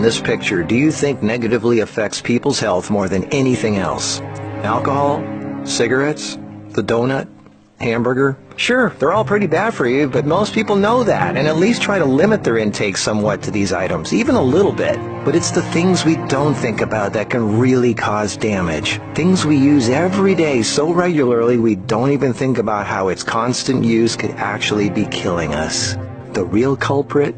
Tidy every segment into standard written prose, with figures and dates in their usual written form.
in this picture do you think negatively affects people's health more than anything else? Alcohol? Cigarettes? The donut? Hamburger? Sure, they're all pretty bad for you, but most people know that and at least try to limit their intake somewhat to these items, even a little bit. But it's the things we don't think about that can really cause damage. Things we use every day so regularly we don't even think about how its constant use could actually be killing us. The real culprit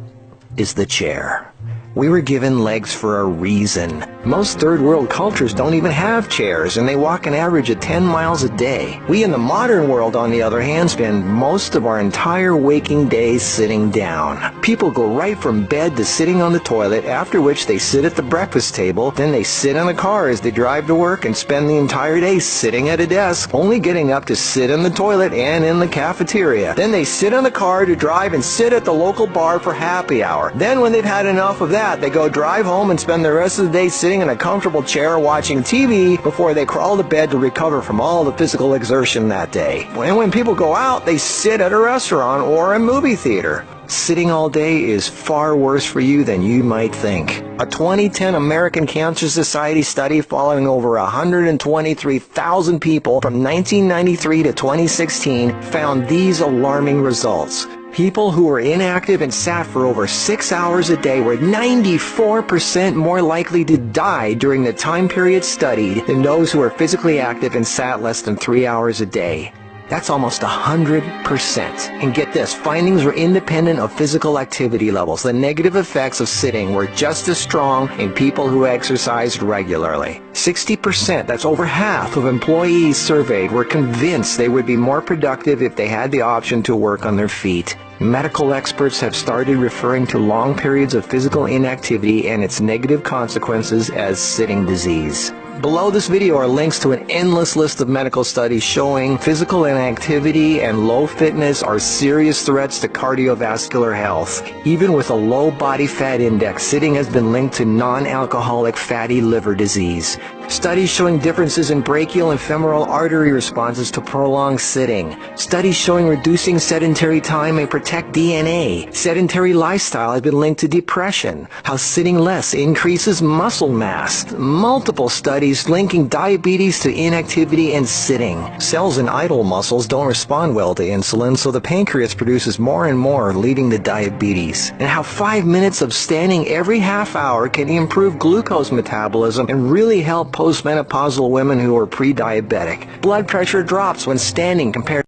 is the chair. We were given legs for a reason. Most third world cultures don't even have chairs, and they walk an average of 10 miles a day. We in the modern world, on the other hand, spend most of our entire waking days sitting down. People go right from bed to sitting on the toilet, after which they sit at the breakfast table, then they sit in the car as they drive to work and spend the entire day sitting at a desk, only getting up to sit in the toilet and in the cafeteria. Then they sit in the car to drive and sit at the local bar for happy hour. Then when they've had enough of that, they go drive home and spend the rest of the day sitting in a comfortable chair watching TV before they crawl to bed to recover from all the physical exertion that day. And when people go out, they sit at a restaurant or a movie theater. Sitting all day is far worse for you than you might think. A 2010 American Cancer Society study following over 123,000 people from 1993 to 2016 found these alarming results. People who were inactive and sat for over 6 hours a day were 94% more likely to die during the time period studied than those who were physically active and sat less than 3 hours a day. That's almost 100%. And get this, findings were independent of physical activity levels. The negative effects of sitting were just as strong in people who exercised regularly. 60%, that's over half of employees surveyed, were convinced they would be more productive if they had the option to work on their feet. Medical experts have started referring to long periods of physical inactivity and its negative consequences as sitting disease. Below this video are links to an endless list of medical studies showing physical inactivity and low fitness are serious threats to cardiovascular health. Even with a low body fat index, sitting has been linked to non-alcoholic fatty liver disease. Studies showing differences in brachial and femoral artery responses to prolonged sitting. Studies showing reducing sedentary time may protect DNA. Sedentary lifestyle has been linked to depression. How sitting less increases muscle mass. Multiple studies linking diabetes to inactivity and sitting. Cells in idle muscles don't respond well to insulin, so the pancreas produces more and more, leading to diabetes. And how 5 minutes of standing every half hour can improve glucose metabolism and really help postmenopausal women who are pre-diabetic. Blood pressure drops when standing compared